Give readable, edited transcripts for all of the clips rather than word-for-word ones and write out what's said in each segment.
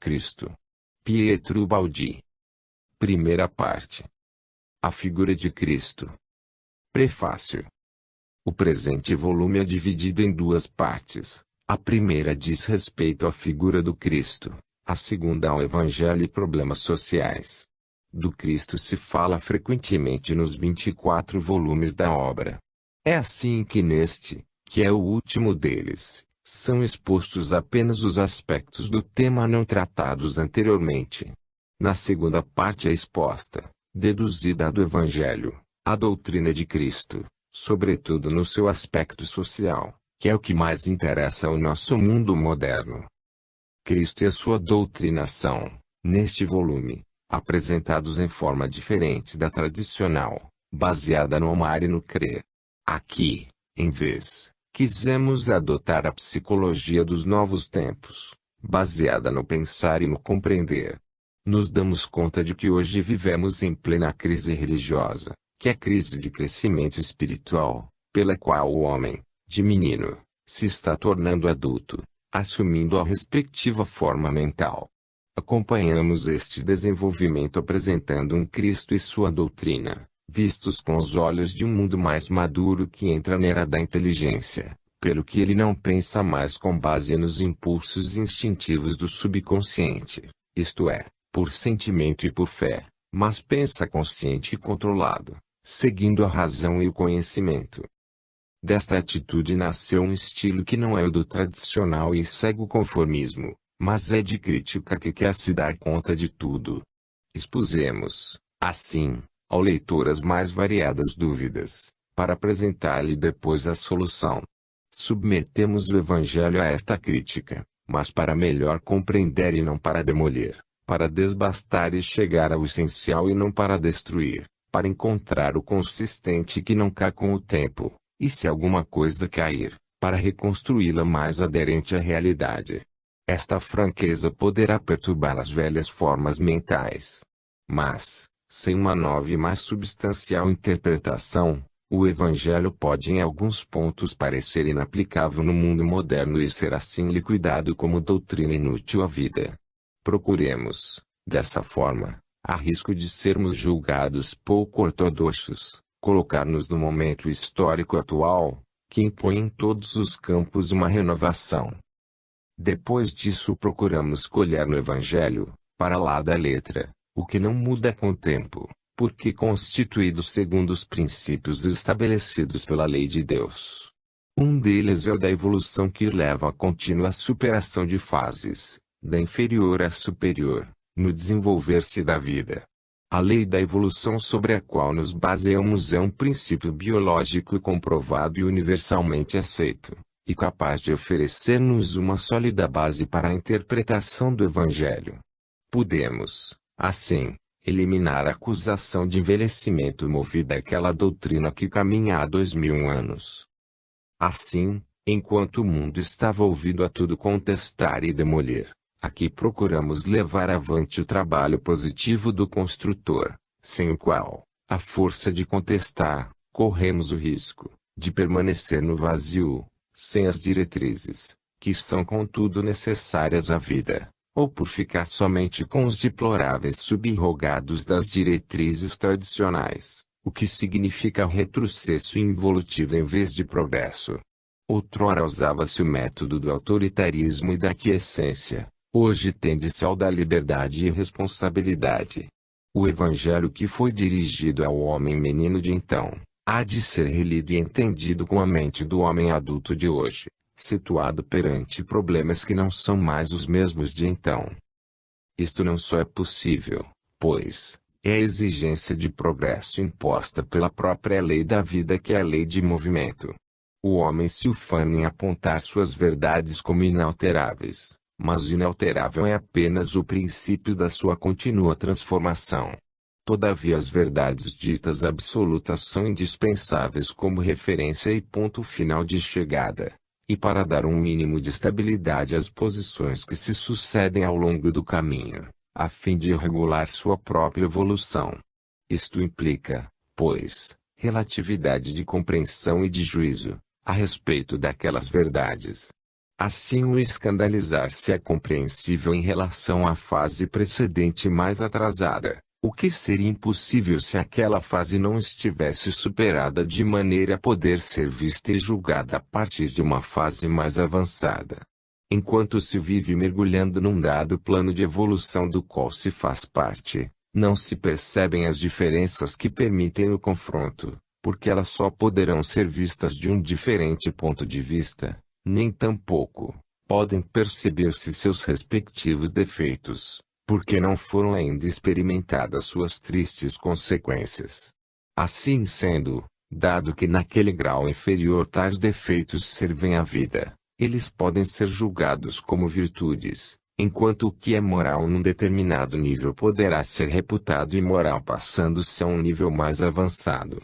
Cristo. Pietro Baldi. Primeira parte. A figura de Cristo. Prefácio. O presente volume é dividido em duas partes. A primeira diz respeito à figura do Cristo, a segunda ao Evangelho e problemas sociais. Do Cristo se fala frequentemente nos 24 volumes da obra. É assim que neste, que é o último deles, são expostos apenas os aspectos do tema não tratados anteriormente. Na segunda parte é exposta, deduzida do Evangelho, a doutrina de Cristo, sobretudo no seu aspecto social, que é o que mais interessa ao nosso mundo moderno. Cristo e a sua doutrina são, neste volume, apresentados em forma diferente da tradicional, baseada no amar e no crer. Aqui, em vez, quisemos adotar a psicologia dos novos tempos, baseada no pensar e no compreender. Nos damos conta de que hoje vivemos em plena crise religiosa, que é a crise de crescimento espiritual, pela qual o homem, de menino, se está tornando adulto, assumindo a respectiva forma mental. Acompanhamos este desenvolvimento apresentando um Cristo e sua doutrina, vistos com os olhos de um mundo mais maduro que entra na era da inteligência, pelo que ele não pensa mais com base nos impulsos instintivos do subconsciente, isto é, por sentimento e por fé, mas pensa consciente e controlado, seguindo a razão e o conhecimento. Desta atitude nasceu um estilo que não é o do tradicional e cego conformismo, mas é de crítica que quer se dar conta de tudo. Expusemos, assim, ao leitor as mais variadas dúvidas, para apresentar-lhe depois a solução. Submetemos o Evangelho a esta crítica, mas para melhor compreender e não para demolir, para desbastar e chegar ao essencial e não para destruir, para encontrar o consistente que não cai com o tempo, e se alguma coisa cair, para reconstruí-la mais aderente à realidade. Esta franqueza poderá perturbar as velhas formas mentais. Mas, sem uma nova e mais substancial interpretação, o Evangelho pode em alguns pontos parecer inaplicável no mundo moderno e ser assim liquidado como doutrina inútil à vida. Procuremos, dessa forma, a risco de sermos julgados pouco ortodoxos, colocar-nos no momento histórico atual, que impõe em todos os campos uma renovação. Depois disso procuramos colher no Evangelho, para lá da letra, o que não muda com o tempo, porque constituído segundo os princípios estabelecidos pela lei de Deus. Um deles é o da evolução que leva à contínua superação de fases, da inferior à superior, no desenvolver-se da vida. A lei da evolução sobre a qual nos baseamos é um princípio biológico comprovado e universalmente aceito, e capaz de oferecer-nos uma sólida base para a interpretação do Evangelho. Podemos, assim, eliminar a acusação de envelhecimento movida àquela doutrina que caminha há 2000 anos. Assim, enquanto o mundo estava ouvido a tudo contestar e demolir, aqui procuramos levar avante o trabalho positivo do construtor, sem o qual, à força de contestar, corremos o risco de permanecer no vazio, sem as diretrizes, que são contudo necessárias à vida, ou por ficar somente com os deploráveis subrogados das diretrizes tradicionais, o que significa retrocesso involutivo em vez de progresso. Outrora usava-se o método do autoritarismo e da aquiescência. Hoje tende-se ao da liberdade e responsabilidade. O Evangelho que foi dirigido ao homem menino de então, há de ser relido e entendido com a mente do homem adulto de hoje, situado perante problemas que não são mais os mesmos de então. Isto não só é possível, pois, é a exigência de progresso imposta pela própria lei da vida que é a lei de movimento. O homem se ufana em apontar suas verdades como inalteráveis. Mas inalterável é apenas o princípio da sua contínua transformação. Todavia as verdades ditas absolutas são indispensáveis como referência e ponto final de chegada, e para dar um mínimo de estabilidade às posições que se sucedem ao longo do caminho, a fim de regular sua própria evolução. Isto implica, pois, relatividade de compreensão e de juízo, a respeito daquelas verdades. Assim, o escandalizar-se é compreensível em relação à fase precedente mais atrasada, o que seria impossível se aquela fase não estivesse superada de maneira a poder ser vista e julgada a partir de uma fase mais avançada. Enquanto se vive mergulhando num dado plano de evolução do qual se faz parte, não se percebem as diferenças que permitem o confronto, porque elas só poderão ser vistas de um diferente ponto de vista, nem tampouco podem perceber-se seus respectivos defeitos, porque não foram ainda experimentadas suas tristes consequências. Assim sendo, dado que naquele grau inferior tais defeitos servem à vida, eles podem ser julgados como virtudes, enquanto o que é moral num determinado nível poderá ser reputado imoral passando-se a um nível mais avançado.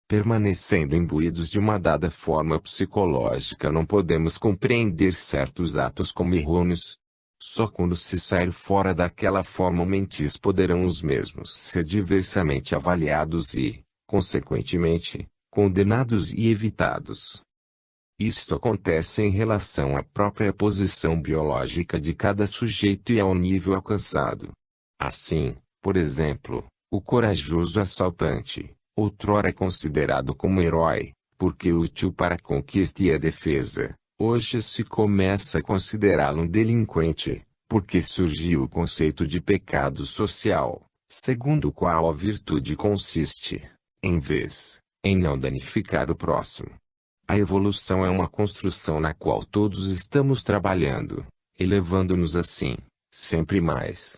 Permanecendo imbuídos de uma dada forma psicológica, não podemos compreender certos atos como errôneos. Só quando se sair fora daquela forma mentis poderão os mesmos ser diversamente avaliados e, consequentemente, condenados e evitados. Isto acontece em relação à própria posição biológica de cada sujeito e ao nível alcançado. Assim, por exemplo, o corajoso assaltante, outrora considerado como herói, porque útil para a conquista e a defesa, hoje se começa a considerá-lo um delinquente, porque surgiu o conceito de pecado social, segundo o qual a virtude consiste, em não danificar o próximo. A evolução é uma construção na qual todos estamos trabalhando, elevando-nos assim, sempre mais.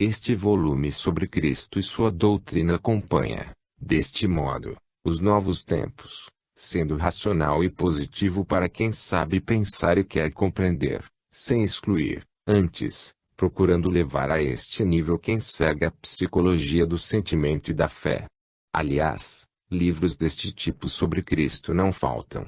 Este volume sobre Cristo e sua doutrina acompanha, deste modo, os novos tempos, sendo racional e positivo para quem sabe pensar e quer compreender, sem excluir, antes, procurando levar a este nível quem segue a psicologia do sentimento e da fé. Aliás, livros deste tipo sobre Cristo não faltam.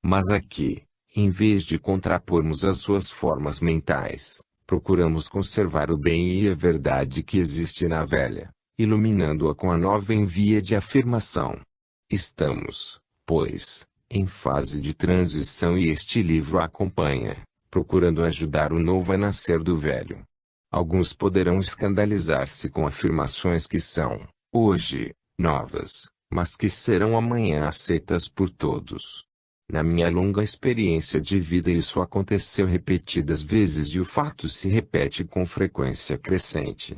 Mas aqui, em vez de contrapormos as suas formas mentais, procuramos conservar o bem e a verdade que existe na velha, iluminando-a com a nova em via de afirmação. Estamos, pois, em fase de transição e este livro a acompanha, procurando ajudar o novo a nascer do velho. Alguns poderão escandalizar-se com afirmações que são, hoje, novas, mas que serão amanhã aceitas por todos. Na minha longa experiência de vida isso aconteceu repetidas vezes e o fato se repete com frequência crescente.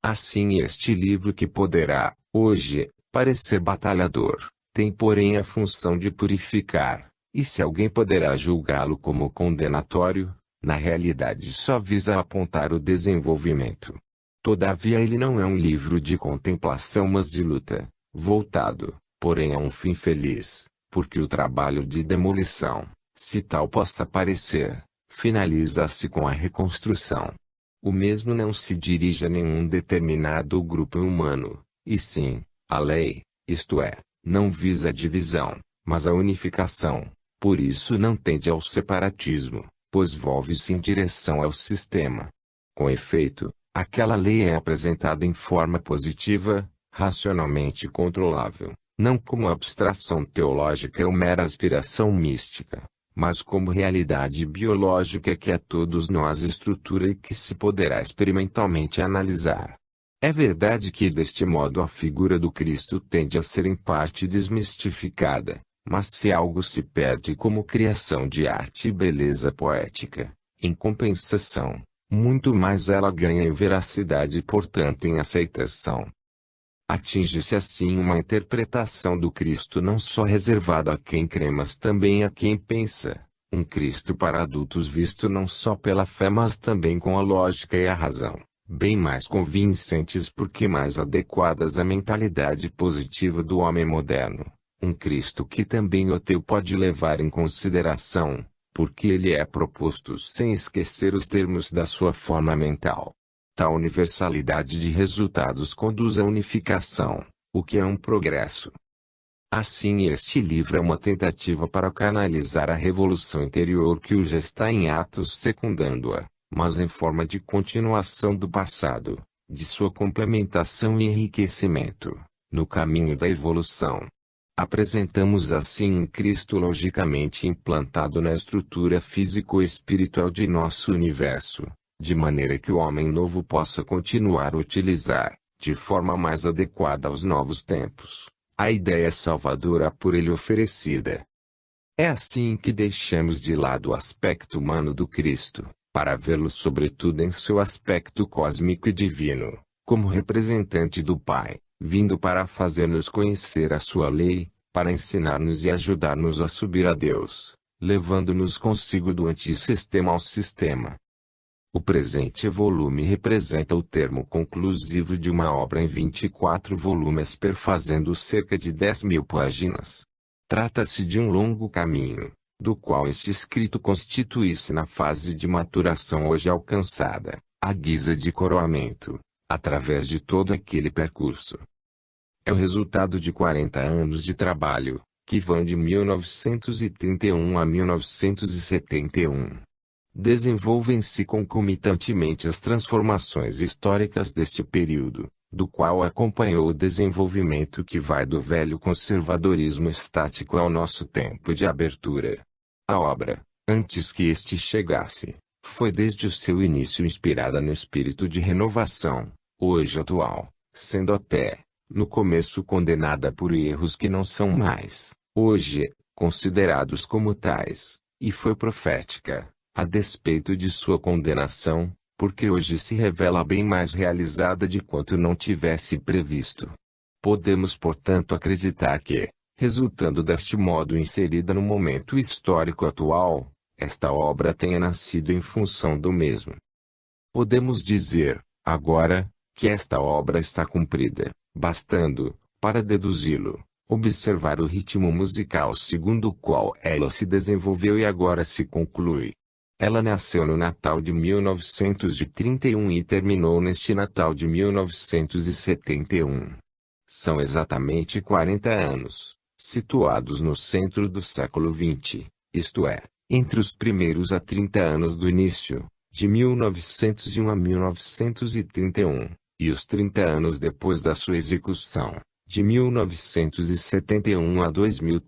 Assim este livro que poderá, hoje, parecer batalhador, tem porém a função de purificar, e se alguém poderá julgá-lo como condenatório, na realidade só visa apontar o desenvolvimento. Todavia ele não é um livro de contemplação mas de luta, voltado, porém a um fim feliz, porque o trabalho de demolição, se tal possa parecer, finaliza-se com a reconstrução. O mesmo não se dirige a nenhum determinado grupo humano, e sim, a lei, isto é, não visa a divisão, mas a unificação, por isso não tende ao separatismo, pois volve-se em direção ao sistema. Com efeito, aquela lei é apresentada em forma positiva, racionalmente controlável, não como abstração teológica ou mera aspiração mística, mas como realidade biológica que a todos nós estrutura e que se poderá experimentalmente analisar. É verdade que deste modo a figura do Cristo tende a ser em parte desmistificada, mas se algo se perde como criação de arte e beleza poética, em compensação, muito mais ela ganha em veracidade e portanto em aceitação. Atinge-se assim uma interpretação do Cristo não só reservada a quem crê mas também a quem pensa, um Cristo para adultos visto não só pela fé mas também com a lógica e a razão, bem mais convincentes porque mais adequadas à mentalidade positiva do homem moderno, um Cristo que também o ateu pode levar em consideração, porque ele é proposto sem esquecer os termos da sua forma mental. Tal universalidade de resultados conduz à unificação, o que é um progresso. Assim este livro é uma tentativa para canalizar a revolução interior que hoje está em atos secundando-a, mas em forma de continuação do passado, de sua complementação e enriquecimento, no caminho da evolução. Apresentamos assim um Cristo logicamente implantado na estrutura físico-espiritual de nosso universo, de maneira que o homem novo possa continuar a utilizar, de forma mais adequada aos novos tempos, a ideia salvadora por ele oferecida. É assim que deixamos de lado o aspecto humano do Cristo, para vê-lo sobretudo em seu aspecto cósmico e divino, como representante do Pai, vindo para fazer-nos conhecer a sua lei, para ensinar-nos e ajudar-nos a subir a Deus, levando-nos consigo do antissistema ao sistema. O presente volume representa o termo conclusivo de uma obra em 24 volumes perfazendo cerca de 10.000 páginas. Trata-se de um longo caminho, do qual este escrito constitui-se na fase de maturação hoje alcançada, à guisa de coroamento, através de todo aquele percurso. É o resultado de 40 anos de trabalho, que vão de 1931 a 1971. Desenvolvem-se concomitantemente as transformações históricas deste período, do qual acompanhou o desenvolvimento que vai do velho conservadorismo estático ao nosso tempo de abertura. A obra, antes que este chegasse, foi desde o seu início inspirada no espírito de renovação, hoje atual, sendo até, no começo condenada por erros que não são mais, hoje, considerados como tais, e foi profética, a despeito de sua condenação, porque hoje se revela bem mais realizada de quanto não tivesse previsto. Podemos portanto acreditar que, resultando deste modo inserida no momento histórico atual, esta obra tenha nascido em função do mesmo. Podemos dizer, agora, que esta obra está cumprida, bastando, para deduzi-lo, observar o ritmo musical segundo o qual ela se desenvolveu e agora se conclui. Ela nasceu no Natal de 1931 e terminou neste Natal de 1971. São exatamente 40 anos, situados no centro do século XX, isto é, entre os primeiros a 30 anos do início, de 1901 a 1931, e os 30 anos depois da sua execução, de 1971 a 2000.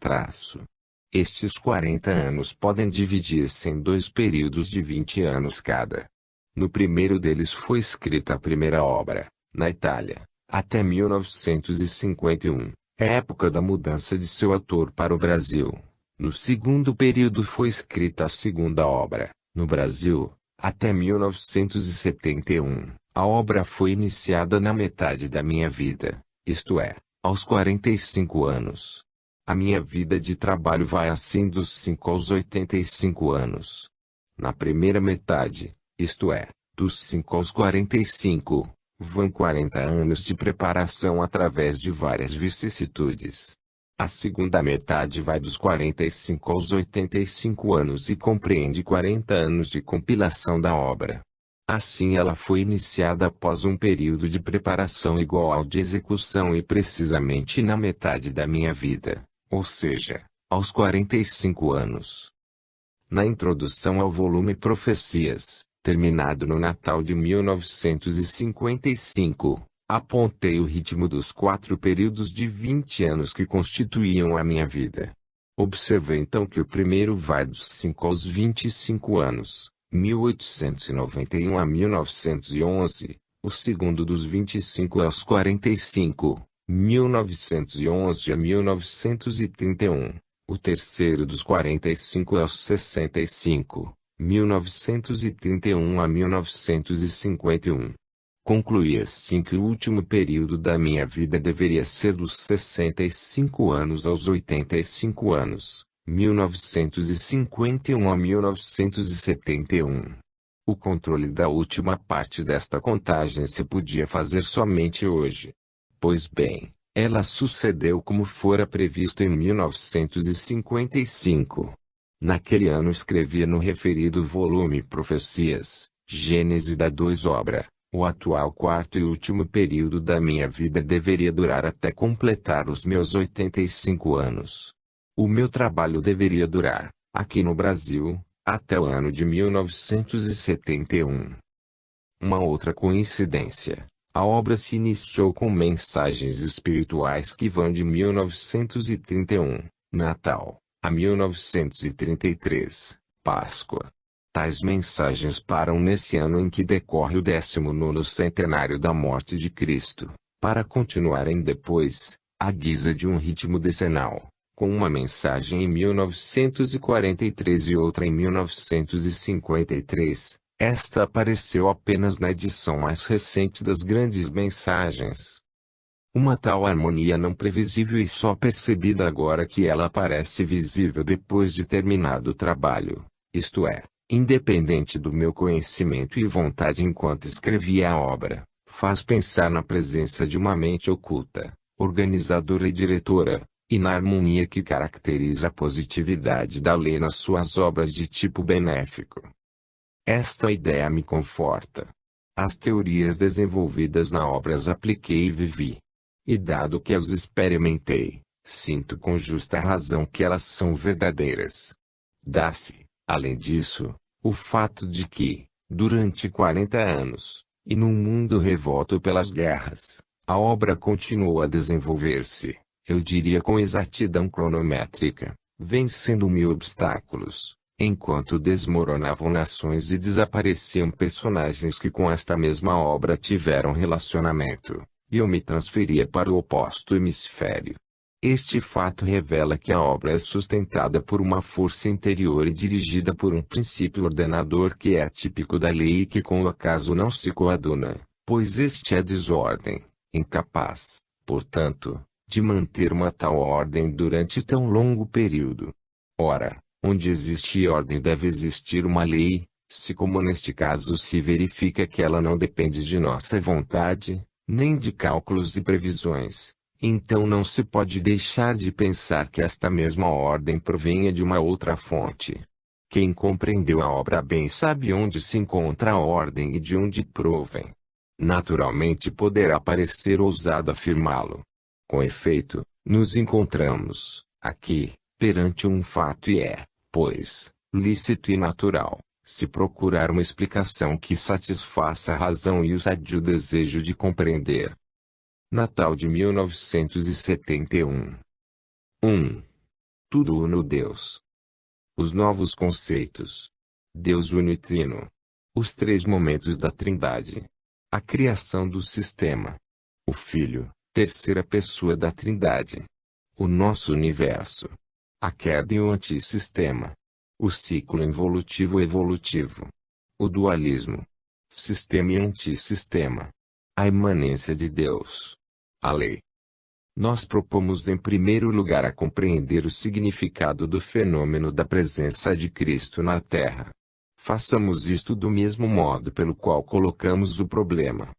Estes 40 anos podem dividir-se em dois períodos de 20 anos cada. No primeiro deles foi escrita a primeira obra, na Itália, até 1951, época da mudança de seu autor para o Brasil. No segundo período foi escrita a segunda obra, no Brasil, até 1971. A obra foi iniciada na metade da minha vida, isto é, aos 45 anos. A minha vida de trabalho vai assim dos 5 aos 85 anos. Na primeira metade, isto é, dos 5 aos 45, vão 40 anos de preparação através de várias vicissitudes. A segunda metade vai dos 45 aos 85 anos e compreende 40 anos de compilação da obra. Assim ela foi iniciada após um período de preparação igual ao de execução e precisamente na metade da minha vida, ou seja, aos 45 anos. Na introdução ao volume Profecias, terminado no Natal de 1955, apontei o ritmo dos 4 períodos de 20 anos que constituíam a minha vida. Observei então que o primeiro vai dos 5 aos 25 anos, 1891 a 1911, o segundo dos 25 aos 45, 1911 a 1931, o terceiro dos 45 aos 65, 1931 a 1951. Concluí assim que o último período da minha vida deveria ser dos 65 anos aos 85 anos, 1951 a 1971. O controle da última parte desta contagem se podia fazer somente hoje. Pois bem, ela sucedeu como fora previsto em 1955. Naquele ano escrevia no referido volume Profecias, Gênese da 2 obra. O atual quarto e último período da minha vida deveria durar até completar os meus 85 anos. O meu trabalho deveria durar, aqui no Brasil, até o ano de 1971. Uma outra coincidência, A obra se iniciou com mensagens espirituais que vão de 1931, Natal, a 1933, Páscoa. Tais mensagens param nesse ano em que decorre o 19º centenário da morte de Cristo, para continuarem depois, à guisa de um ritmo decenal, com uma mensagem em 1943 e outra em 1953. Esta apareceu apenas na edição mais recente das grandes mensagens. Uma tal harmonia não previsível e só percebida agora que ela aparece visível depois de terminado o trabalho, isto é, independente do meu conhecimento e vontade enquanto escrevia a obra, faz pensar na presença de uma mente oculta, organizadora e diretora, e na harmonia que caracteriza a positividade da lei nas suas obras de tipo benéfico. Esta ideia me conforta. As teorias desenvolvidas na obra as apliquei e vivi. E dado que as experimentei, sinto com justa razão que elas são verdadeiras. Dá-se, além disso, o fato de que, durante 40 anos, e num mundo revolto pelas guerras, a obra continuou a desenvolver-se, eu diria com exatidão cronométrica, vencendo mil obstáculos, enquanto desmoronavam nações e desapareciam personagens que com esta mesma obra tiveram relacionamento, e eu me transferia para o oposto hemisfério. Este fato revela que a obra é sustentada por uma força interior e dirigida por um princípio ordenador que é típico da lei e que com o acaso não se coaduna, pois este é desordem, incapaz, portanto, de manter uma tal ordem durante tão longo período. Ora, onde existe ordem deve existir uma lei, se como neste caso se verifica que ela não depende de nossa vontade, nem de cálculos e previsões, então não se pode deixar de pensar que esta mesma ordem provenha de uma outra fonte. Quem compreendeu a obra bem sabe onde se encontra a ordem e de onde provém. Naturalmente poderá parecer ousado afirmá-lo. Com efeito, nos encontramos, aqui, perante um fato e é, pois, lícito e natural, se procurar uma explicação que satisfaça a razão e o sadio desejo de compreender. Natal de 1971. 1. Tudo uno Deus. Os novos conceitos. Deus uno e trino. Os três momentos da Trindade. A criação do sistema. O Filho, terceira pessoa da Trindade. O nosso universo. A queda e o antissistema. O ciclo involutivo e evolutivo. O dualismo. Sistema e antissistema. A imanência de Deus. A lei. Nós propomos em primeiro lugar a compreender o significado do fenômeno da presença de Cristo na Terra. Façamos isto do mesmo modo pelo qual colocamos o problema.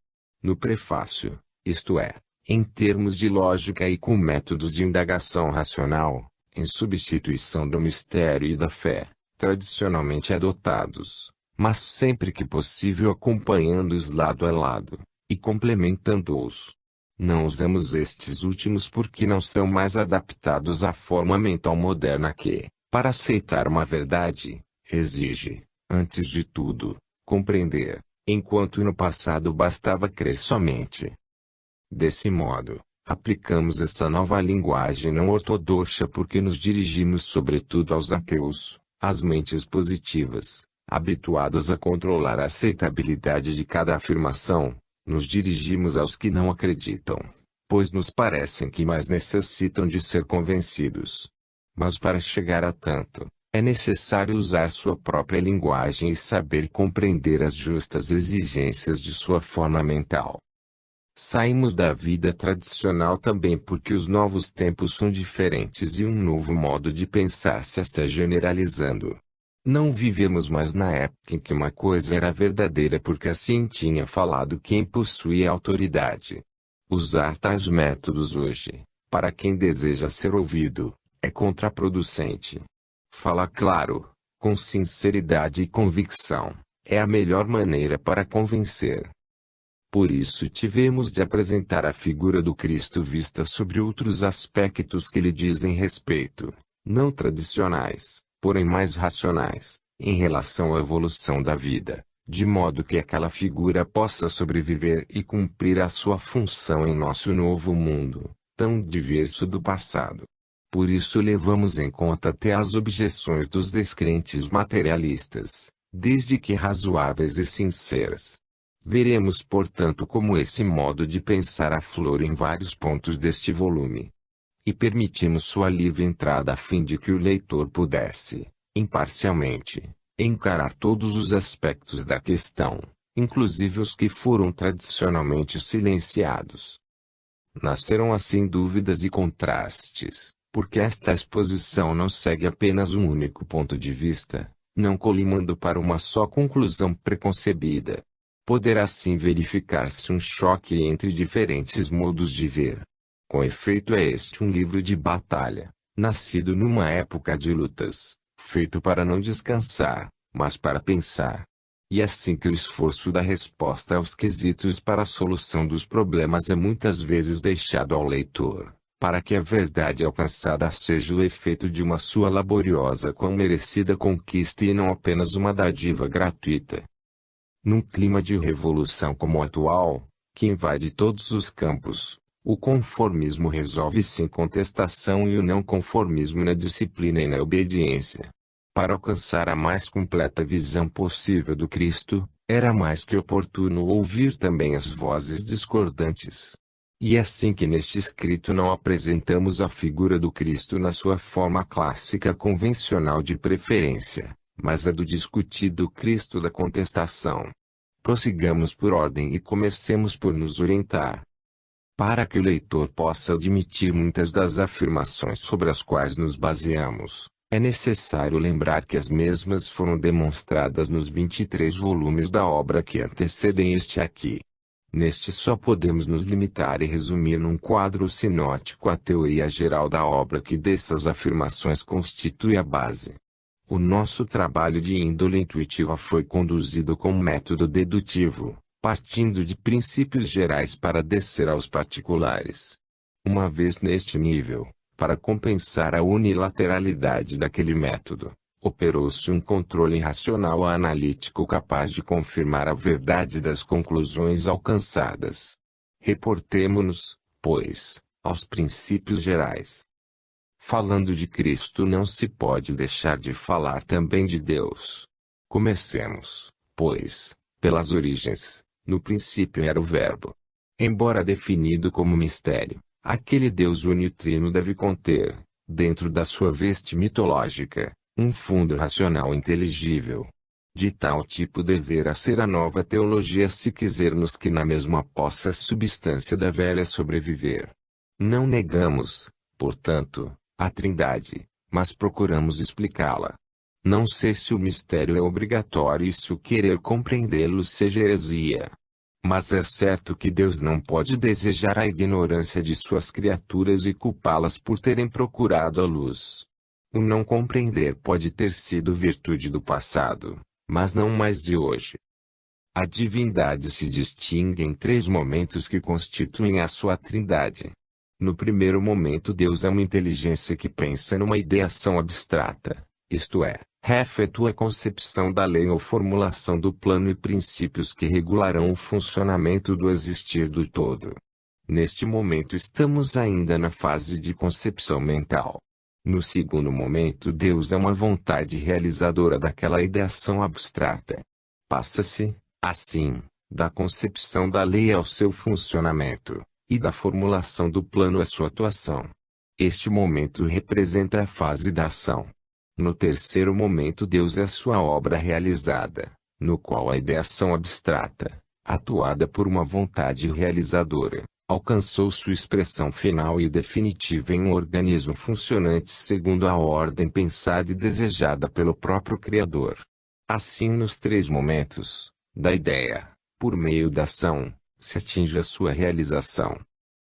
No prefácio, isto é, em termos de lógica e com métodos de indagação racional, em substituição do mistério e da fé, tradicionalmente adotados, mas sempre que possível acompanhando-os lado a lado, e complementando-os. Não usamos estes últimos porque não são mais adaptados à forma mental moderna que, para aceitar uma verdade, exige, antes de tudo, compreender, enquanto no passado bastava crer somente. Desse modo, aplicamos essa nova linguagem não ortodoxa porque nos dirigimos sobretudo aos ateus, às mentes positivas, habituadas a controlar a aceitabilidade de cada afirmação. Nos dirigimos aos que não acreditam, pois nos parecem que mais necessitam de ser convencidos. Mas para chegar a tanto, é necessário usar sua própria linguagem e saber compreender as justas exigências de sua forma mental. Saímos da vida tradicional também porque os novos tempos são diferentes e um novo modo de pensar se está generalizando. Não vivemos mais na época em que uma coisa era verdadeira porque assim tinha falado quem possuía autoridade. Usar tais métodos hoje, para quem deseja ser ouvido, é contraproducente. Falar claro, com sinceridade e convicção, é a melhor maneira para convencer. Por isso tivemos de apresentar a figura do Cristo vista sobre outros aspectos que lhe dizem respeito, não tradicionais, porém mais racionais, em relação à evolução da vida, de modo que aquela figura possa sobreviver e cumprir a sua função em nosso novo mundo, tão diverso do passado. Por isso levamos em conta até as objeções dos descrentes materialistas, desde que razoáveis e sinceras. Veremos, portanto, como esse modo de pensar aflora em vários pontos deste volume. E permitimos sua livre entrada a fim de que o leitor pudesse, imparcialmente, encarar todos os aspectos da questão, inclusive os que foram tradicionalmente silenciados. Nascerão assim dúvidas e contrastes, porque esta exposição não segue apenas um único ponto de vista, não colimando para uma só conclusão preconcebida. Poderá assim verificar-se um choque entre diferentes modos de ver. Com efeito, é este um livro de batalha, nascido numa época de lutas, feito para não descansar, mas para pensar. E assim que o esforço da resposta aos quesitos para a solução dos problemas é muitas vezes deixado ao leitor, para que a verdade alcançada seja o efeito de uma sua laboriosa com merecida conquista e não apenas uma dádiva gratuita. Num clima de revolução como o atual, que invade todos os campos, o conformismo resolve-se em contestação e o não conformismo na disciplina e na obediência. Para alcançar a mais completa visão possível do Cristo, era mais que oportuno ouvir também as vozes discordantes. E é assim que neste escrito não apresentamos a figura do Cristo na sua forma clássica convencional de preferência, mas a do discutido Cristo da contestação. Prossigamos por ordem e comecemos por nos orientar. Para que o leitor possa admitir muitas das afirmações sobre as quais nos baseamos, é necessário lembrar que as mesmas foram demonstradas nos 23 volumes da obra que antecedem este aqui. Neste só podemos nos limitar e resumir num quadro sinótico a teoria geral da obra que dessas afirmações constitui a base. O nosso trabalho de índole intuitiva foi conduzido com método dedutivo, partindo de princípios gerais para descer aos particulares. Uma vez neste nível, para compensar a unilateralidade daquele método, operou-se um controle racional analítico capaz de confirmar a verdade das conclusões alcançadas. Reportemo-nos, pois, aos princípios gerais. Falando de Cristo não se pode deixar de falar também de Deus. Comecemos, pois, pelas origens. No princípio era o Verbo. Embora definido como mistério, aquele Deus unitrino deve conter, dentro da sua veste mitológica, um fundo racional inteligível. De tal tipo deverá ser a nova teologia se quisermos que na mesma possa a substância da velha sobreviver. Não negamos, portanto, a Trindade, mas procuramos explicá-la. Não sei se o mistério é obrigatório e se o querer compreendê-lo seja heresia. Mas é certo que Deus não pode desejar a ignorância de suas criaturas e culpá-las por terem procurado a luz. O não compreender pode ter sido virtude do passado, mas não mais de hoje. A divindade se distingue em 3 momentos que constituem a sua trindade. No primeiro momento, Deus é uma inteligência que pensa numa ideação abstrata, isto é, efetua a concepção da lei ou formulação do plano e princípios que regularão o funcionamento do existir do todo. Neste momento estamos ainda na fase de concepção mental. No segundo momento, Deus é uma vontade realizadora daquela ideação abstrata. Passa-se, assim, da concepção da lei ao seu funcionamento, e da formulação do plano à sua atuação. Este momento representa a fase da ação. No terceiro momento, Deus é a sua obra realizada, no qual a ideação abstrata, atuada por uma vontade realizadora, alcançou sua expressão final e definitiva em um organismo funcionante segundo a ordem pensada e desejada pelo próprio Criador. Assim, nos 3 momentos, da ideia, por meio da ação, se atinge a sua realização.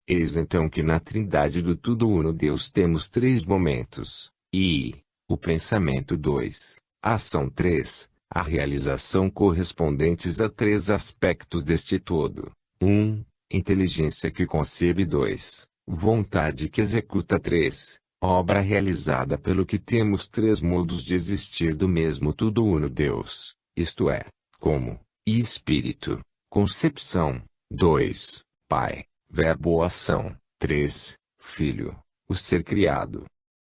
Eis então que na Trindade do Tudo Uno Deus temos 3 momentos, e o pensamento 2, a ação 3, a realização correspondentes a 3 aspectos deste todo. 1. Inteligência que concebe. 2. Vontade que executa. 3. Obra realizada pelo que temos 3 modos de existir do mesmo Tudo Uno Deus, isto é, como, e Espírito, concepção. 2. Pai, verbo ou ação. 3. Filho, o ser criado.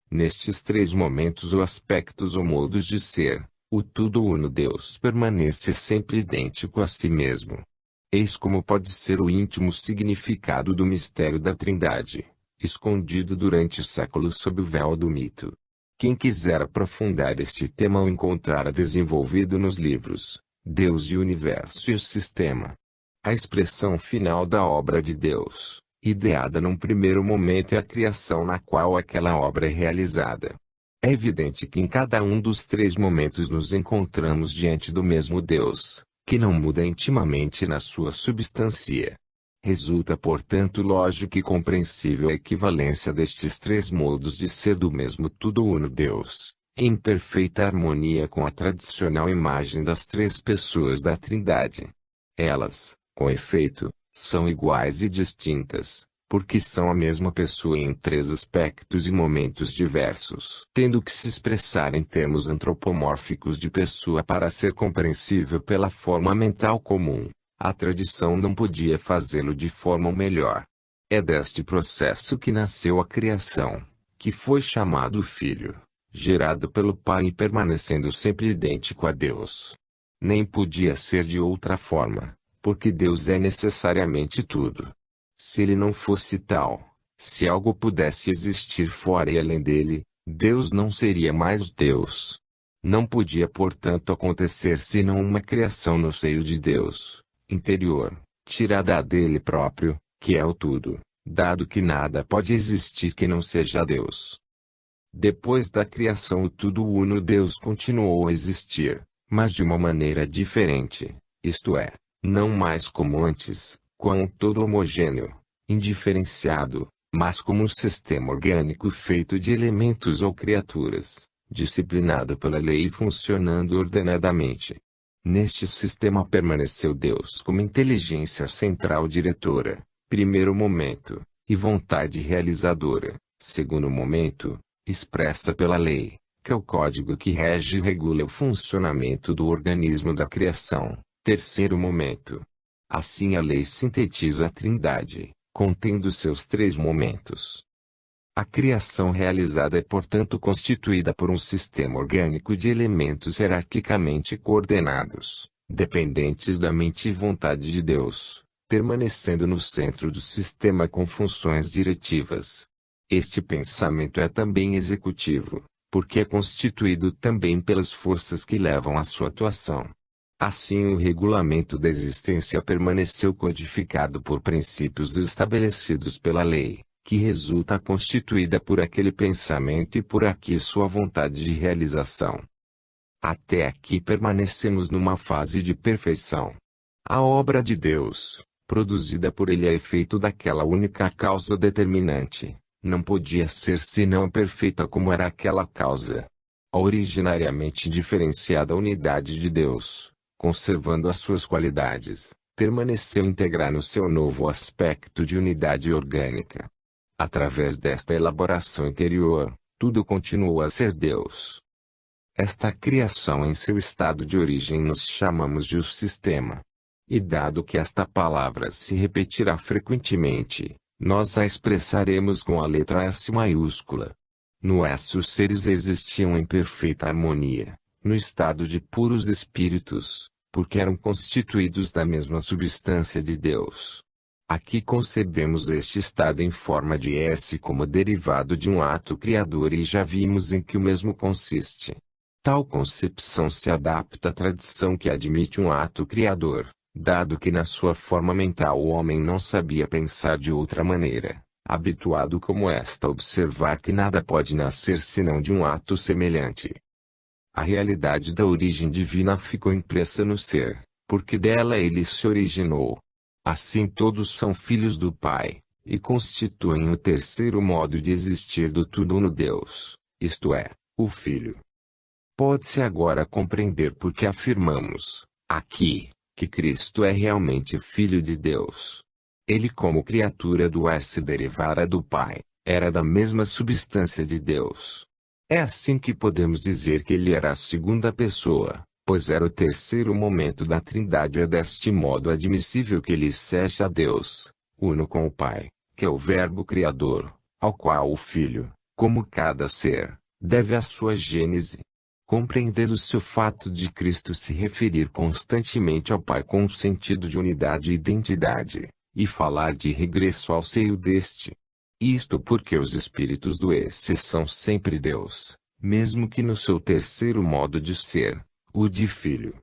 Nestes três momentos ou aspectos ou modos de ser, o tudo uno Deus permanece sempre idêntico a si mesmo. Eis como pode ser o íntimo significado do mistério da Trindade, escondido durante séculos sob o véu do mito. Quem quiser aprofundar este tema o encontrará desenvolvido nos livros Deus e o Universo e o Sistema. A expressão final da obra de Deus, ideada num primeiro momento, é a criação na qual aquela obra é realizada. É evidente que em cada um dos três momentos nos encontramos diante do mesmo Deus, que não muda intimamente na sua substância. Resulta, portanto, lógico e compreensível a equivalência destes três modos de ser do mesmo tudo uno Deus, em perfeita harmonia com a tradicional imagem das três pessoas da Trindade. Elas, com efeito, são iguais e distintas, porque são a mesma pessoa em três aspectos e momentos diversos, tendo que se expressar em termos antropomórficos de pessoa para ser compreensível pela forma mental comum. A tradição não podia fazê-lo de forma melhor. É deste processo que nasceu a criação, que foi chamado Filho, gerado pelo Pai e permanecendo sempre idêntico a Deus. Nem podia ser de outra forma, porque Deus é necessariamente tudo. Se ele não fosse tal, se algo pudesse existir fora e além dele, Deus não seria mais Deus. Não podia, portanto, acontecer senão uma criação no seio de Deus, interior, tirada dele próprio, que é o tudo, dado que nada pode existir que não seja Deus. Depois da criação, o tudo uno Deus continuou a existir, mas de uma maneira diferente, isto é, não mais como antes, com um todo homogêneo, indiferenciado, mas como um sistema orgânico feito de elementos ou criaturas, disciplinado pela lei e funcionando ordenadamente. Neste sistema permaneceu Deus como inteligência central diretora, primeiro momento, e vontade realizadora, segundo momento, expressa pela lei, que é o código que rege e regula o funcionamento do organismo da criação, terceiro momento. Assim a lei sintetiza a Trindade, contendo seus três momentos. A criação realizada é, portanto, constituída por um sistema orgânico de elementos hierarquicamente coordenados, dependentes da mente e vontade de Deus, permanecendo no centro do sistema com funções diretivas. Este pensamento é também executivo, porque é constituído também pelas forças que levam à sua atuação. Assim, o regulamento da existência permaneceu codificado por princípios estabelecidos pela lei, que resulta constituída por aquele pensamento e por aqui sua vontade de realização. Até aqui permanecemos numa fase de perfeição. A obra de Deus, produzida por ele a efeito daquela única causa determinante, não podia ser senão perfeita como era aquela causa. A originariamente diferenciada unidade de Deus, conservando as suas qualidades, permaneceu íntegra no seu novo aspecto de unidade orgânica. Através desta elaboração interior, tudo continuou a ser Deus. Esta criação em seu estado de origem nós chamamos de o sistema. E dado que esta palavra se repetirá frequentemente, nós a expressaremos com a letra S maiúscula. No S os seres existiam em perfeita harmonia, no estado de puros espíritos, porque eram constituídos da mesma substância de Deus. Aqui concebemos este estado em forma de S como derivado de um ato criador e já vimos em que o mesmo consiste. Tal concepção se adapta à tradição que admite um ato criador, dado que na sua forma mental o homem não sabia pensar de outra maneira, habituado como esta a observar que nada pode nascer senão de um ato semelhante. A realidade da origem divina ficou impressa no ser, porque dela ele se originou. Assim todos são filhos do Pai, e constituem o terceiro modo de existir do tudo uno Deus, isto é, o Filho. Pode-se agora compreender por que afirmamos, aqui, que Cristo é realmente Filho de Deus. Ele, como criatura do S derivara do Pai, era da mesma substância de Deus. É assim que podemos dizer que ele era a segunda pessoa, pois era o terceiro momento da Trindade, é deste modo admissível que ele seja Deus, uno com o Pai, que é o Verbo Criador, ao qual o Filho, como cada ser, deve a sua gênese. Compreendendo-se o fato de Cristo se referir constantemente ao Pai com um sentido de unidade e identidade, e falar de regresso ao seio deste. Isto porque os espíritos do esse são sempre Deus, mesmo que no seu terceiro modo de ser, o de Filho.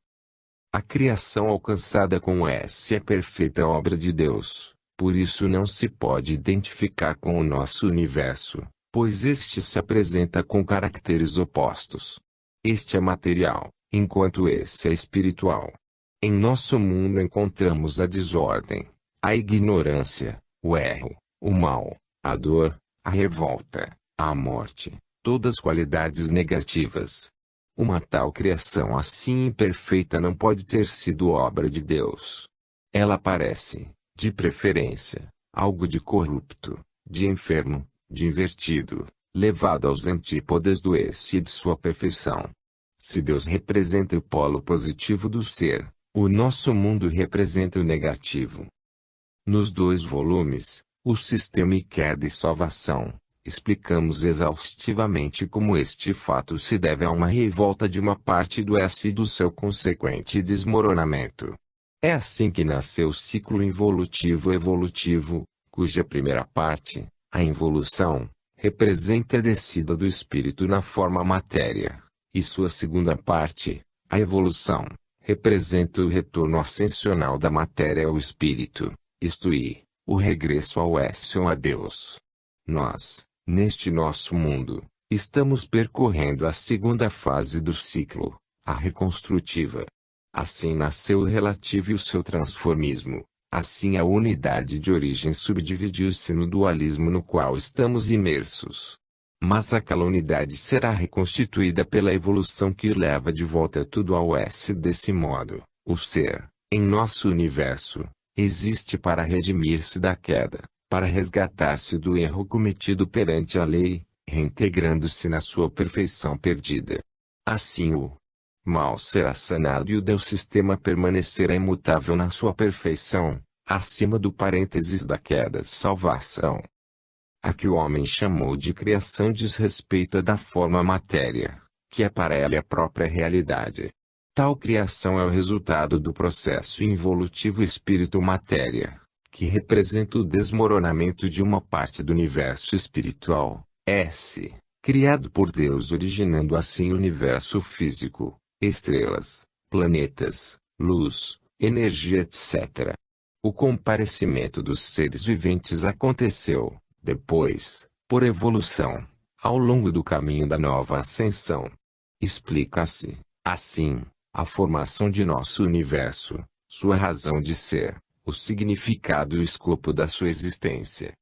A criação alcançada com o esse é perfeita obra de Deus, por isso não se pode identificar com o nosso universo, pois este se apresenta com caracteres opostos. Este é material, enquanto esse é espiritual. Em nosso mundo encontramos a desordem, a ignorância, o erro, o mal, a dor, a revolta, a morte, todas qualidades negativas. Uma tal criação assim imperfeita não pode ter sido obra de Deus. Ela parece, de preferência, algo de corrupto, de enfermo, de invertido, levado aos antípodas do esse e de sua perfeição. Se Deus representa o polo positivo do ser, o nosso mundo representa o negativo. Nos 2 volumes, O Sistema e Queda e Salvação, explicamos exaustivamente como este fato se deve a uma revolta de uma parte do esse e do seu consequente desmoronamento. É assim que nasceu o ciclo involutivo-evolutivo, cuja primeira parte, a involução, representa a descida do espírito na forma matéria, e sua segunda parte, a evolução, representa o retorno ascensional da matéria ao espírito, isto é, o regresso ao esse ou a Deus. Nós, neste nosso mundo, estamos percorrendo a segunda fase do ciclo, a reconstrutiva. Assim nasceu o relativo e o seu transformismo. Assim a unidade de origem subdividiu-se no dualismo no qual estamos imersos. Mas aquela unidade será reconstituída pela evolução que leva de volta tudo ao esse. Desse modo, o ser, em nosso universo, existe para redimir-se da queda, para resgatar-se do erro cometido perante a lei, reintegrando-se na sua perfeição perdida. Assim o mal será sanado e o Deus sistema permanecerá imutável na sua perfeição, acima do parênteses da queda salvação. A que o homem chamou de criação diz respeito à da forma matéria, que é para ela a própria realidade. Tal criação é o resultado do processo involutivo espírito-matéria, que representa o desmoronamento de uma parte do universo espiritual, S, criado por Deus, originando assim o universo físico, estrelas, planetas, luz, energia, etc. O comparecimento dos seres viventes aconteceu, depois, por evolução, ao longo do caminho da nova ascensão. Explica-se, assim, a formação de nosso universo, sua razão de ser, o significado e o escopo da sua existência.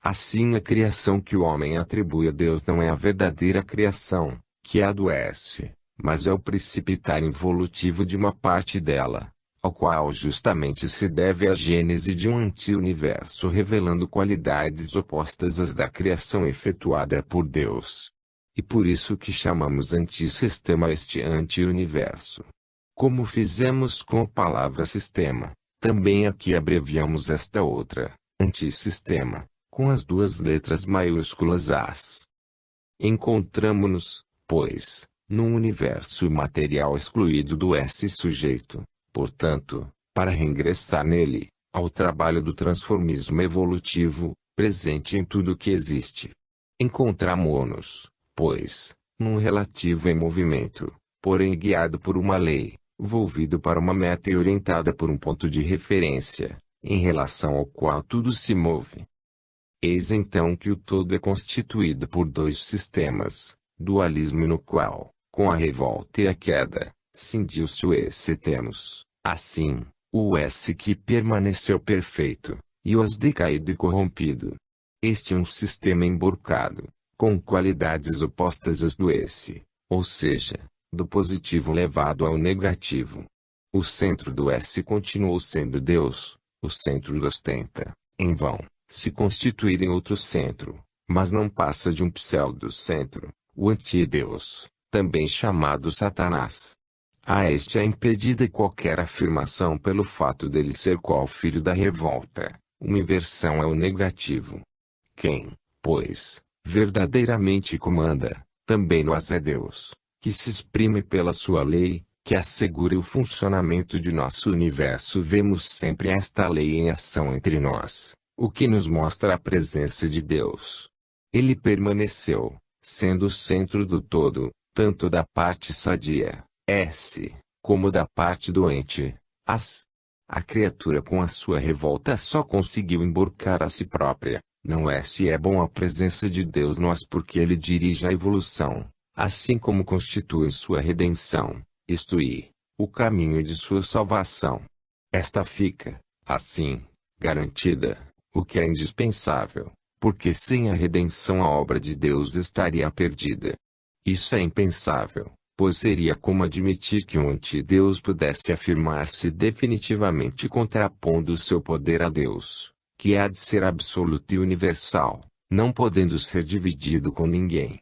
Assim a criação que o homem atribui a Deus não é a verdadeira criação, que é a do esse, mas é o precipitar involutivo de uma parte dela, ao qual justamente se deve a gênese de um anti-universo revelando qualidades opostas às da criação efetuada por Deus. E por isso que chamamos antissistema este anti-universo. Como fizemos com a palavra sistema, também aqui abreviamos esta outra, antissistema, com as 2 letras maiúsculas As. Encontramo-nos, pois, num universo material excluído do esse sujeito. Portanto, para reingressar nele, ao trabalho do transformismo evolutivo, presente em tudo que existe. Encontramo-nos, pois, num relativo em movimento, porém guiado por uma lei, volvido para uma meta e orientada por um ponto de referência, em relação ao qual tudo se move. Eis então que o todo é constituído por 2 sistemas, dualismo no qual, com a revolta e a queda, cindiu-se o esse temos, assim, o esse que permaneceu perfeito, e os decaído e corrompido. Este é um sistema emborcado, com qualidades opostas às do esse, ou seja, do positivo levado ao negativo. O centro do esse continuou sendo Deus, o centro do ostenta, em vão, se constituir em outro centro, mas não passa de um pseudo-centro, o anti-Deus, também chamado Satanás. A este é impedida qualquer afirmação pelo fato dele ser qual filho da revolta. Uma inversão é o negativo. Quem, pois, verdadeiramente comanda, também nós é Deus, que se exprime pela sua lei, que assegura o funcionamento de nosso universo. Vemos sempre esta lei em ação entre nós, o que nos mostra a presença de Deus. Ele permaneceu, sendo o centro do todo, tanto da parte sadia, S, como da parte doente, as. A criatura com a sua revolta só conseguiu emborcar a si própria. Não é se é bom a presença de Deus nós porque ele dirige a evolução, assim como constitui sua redenção, isto é, o caminho de sua salvação. Esta fica, assim, garantida, o que é indispensável, porque sem a redenção a obra de Deus estaria perdida. Isso é impensável, pois seria como admitir que um antideus pudesse afirmar-se definitivamente contrapondo seu poder a Deus, que há de ser absoluto e universal, não podendo ser dividido com ninguém.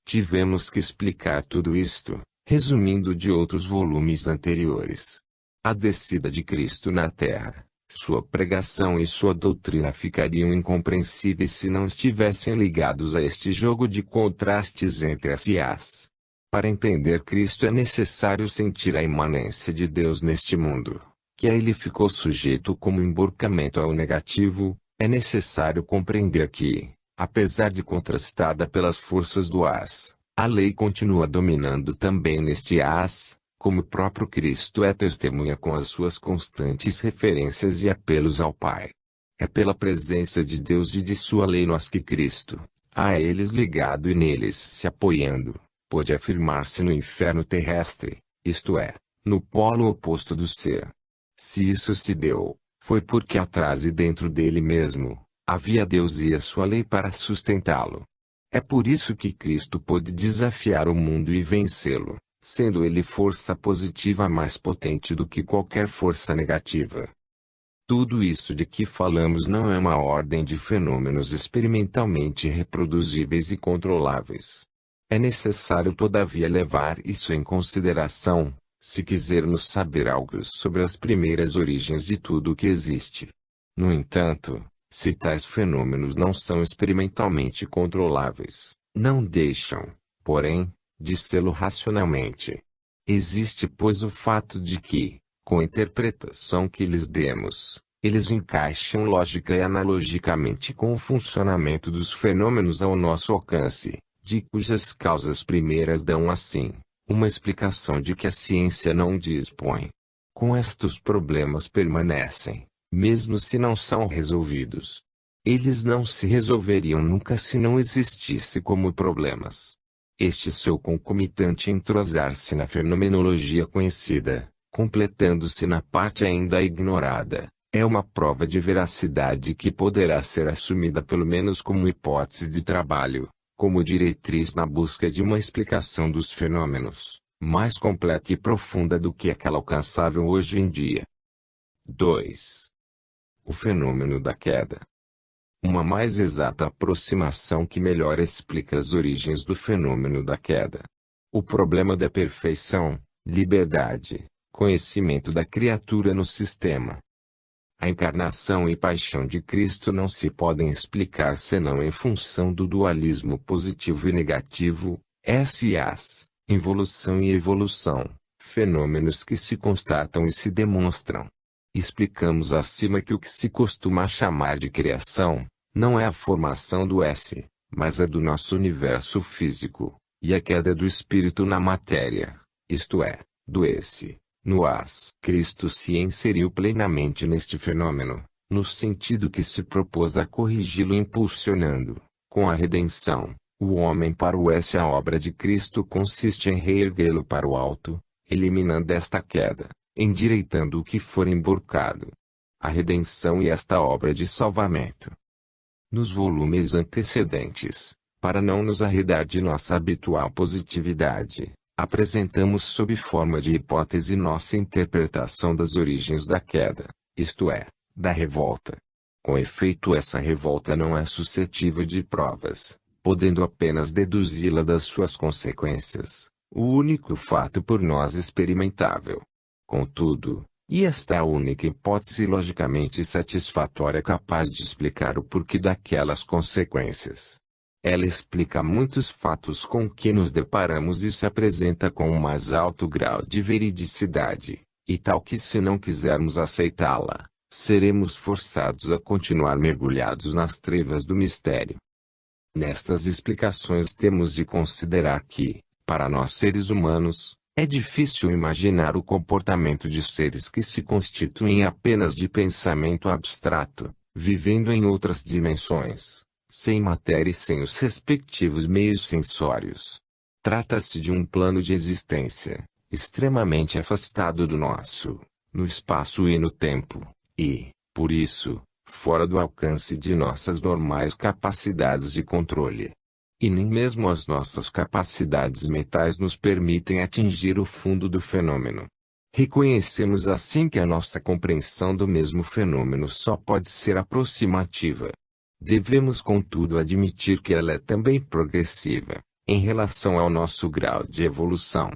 Tivemos que explicar tudo isto, resumindo de outros volumes anteriores. A descida de Cristo na Terra, sua pregação e sua doutrina ficariam incompreensíveis se não estivessem ligados a este jogo de contrastes entre as e as. Para entender Cristo é necessário sentir a imanência de Deus neste mundo, que a ele ficou sujeito como emborcamento ao negativo. É necessário compreender que, apesar de contrastada pelas forças do as, a lei continua dominando também neste as, como o próprio Cristo é testemunha com as suas constantes referências e apelos ao Pai. É pela presença de Deus e de sua lei nós que Cristo, a eles ligado e neles se apoiando, pôde afirmar-se no inferno terrestre, isto é, no polo oposto do ser. Se isso se deu, foi porque atrás e dentro dele mesmo, havia Deus e a sua lei para sustentá-lo. É por isso que Cristo pôde desafiar o mundo e vencê-lo, sendo ele força positiva mais potente do que qualquer força negativa. Tudo isso de que falamos não é uma ordem de fenômenos experimentalmente reproduzíveis e controláveis. É necessário todavia levar isso em consideração, se quisermos saber algo sobre as primeiras origens de tudo o que existe. No entanto, se tais fenômenos não são experimentalmente controláveis, não deixam, porém, de sê-lo racionalmente. Existe pois o fato de que, com a interpretação que lhes demos, eles encaixam lógica e analogicamente com o funcionamento dos fenômenos ao nosso alcance, de cujas causas primeiras dão assim uma explicação de que a ciência não dispõe. Com estes problemas permanecem, mesmo se não são resolvidos. Eles não se resolveriam nunca se não existisse como problemas. Este seu concomitante entrosar-se na fenomenologia conhecida, completando-se na parte ainda ignorada, é uma prova de veracidade que poderá ser assumida pelo menos como hipótese de trabalho, como diretriz na busca de uma explicação dos fenômenos, mais completa e profunda do que aquela alcançável hoje em dia. 2. O fenômeno da queda. Uma mais exata aproximação que melhor explica as origens do fenômeno da queda. O problema da perfeição, liberdade, conhecimento da criatura no sistema. A encarnação e paixão de Cristo não se podem explicar senão em função do dualismo positivo e negativo, S e as, involução e evolução, fenômenos que se constatam e se demonstram. Explicamos acima que o que se costuma chamar de criação, não é a formação do S, mas a do nosso universo físico, e a queda do espírito na matéria, isto é, do S. No as, Cristo se inseriu plenamente neste fenômeno, no sentido que se propôs a corrigi-lo impulsionando, com a redenção, o homem para o S. A obra de Cristo consiste em reerguê-lo para o alto, eliminando esta queda, endireitando o que for emborcado. A redenção e esta obra de salvamento. Nos volumes antecedentes, para não nos arredar de nossa habitual positividade, apresentamos sob forma de hipótese nossa interpretação das origens da queda, isto é, da revolta. Com efeito, essa revolta não é suscetível de provas, podendo apenas deduzi-la das suas consequências, o único fato por nós experimentável. Contudo, e esta é a única hipótese logicamente satisfatória capaz de explicar o porquê daquelas consequências. Ela explica muitos fatos com que nos deparamos e se apresenta com o mais alto grau de veridicidade, e tal que se não quisermos aceitá-la, seremos forçados a continuar mergulhados nas trevas do mistério. Nestas explicações temos de considerar que, para nós seres humanos, é difícil imaginar o comportamento de seres que se constituem apenas de pensamento abstrato, vivendo em outras dimensões, sem matéria e sem os respectivos meios sensórios. Trata-se de um plano de existência, extremamente afastado do nosso, no espaço e no tempo, e, por isso, fora do alcance de nossas normais capacidades de controle. E nem mesmo as nossas capacidades mentais nos permitem atingir o fundo do fenômeno. Reconhecemos assim que a nossa compreensão do mesmo fenômeno só pode ser aproximativa. Devemos contudo admitir que ela é também progressiva, em relação ao nosso grau de evolução.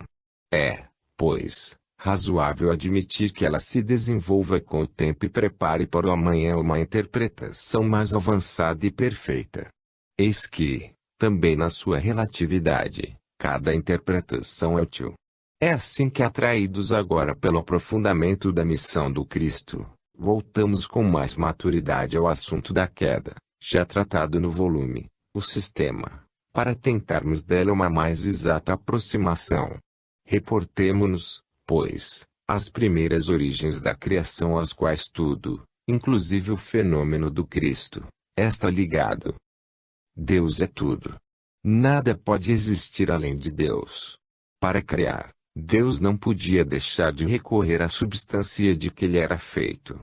É, pois, razoável admitir que ela se desenvolva com o tempo e prepare para o amanhã uma interpretação mais avançada e perfeita. Eis que, também na sua relatividade, cada interpretação é útil. É assim que, atraídos agora pelo aprofundamento da missão do Cristo, voltamos com mais maturidade ao assunto da queda, já tratado no volume, o sistema, para tentarmos dela uma mais exata aproximação. Reportemo-nos, pois, às primeiras origens da criação às quais tudo, inclusive o fenômeno do Cristo, está ligado. Deus é tudo. Nada pode existir além de Deus. Para criar, Deus não podia deixar de recorrer à substância de que ele era feito.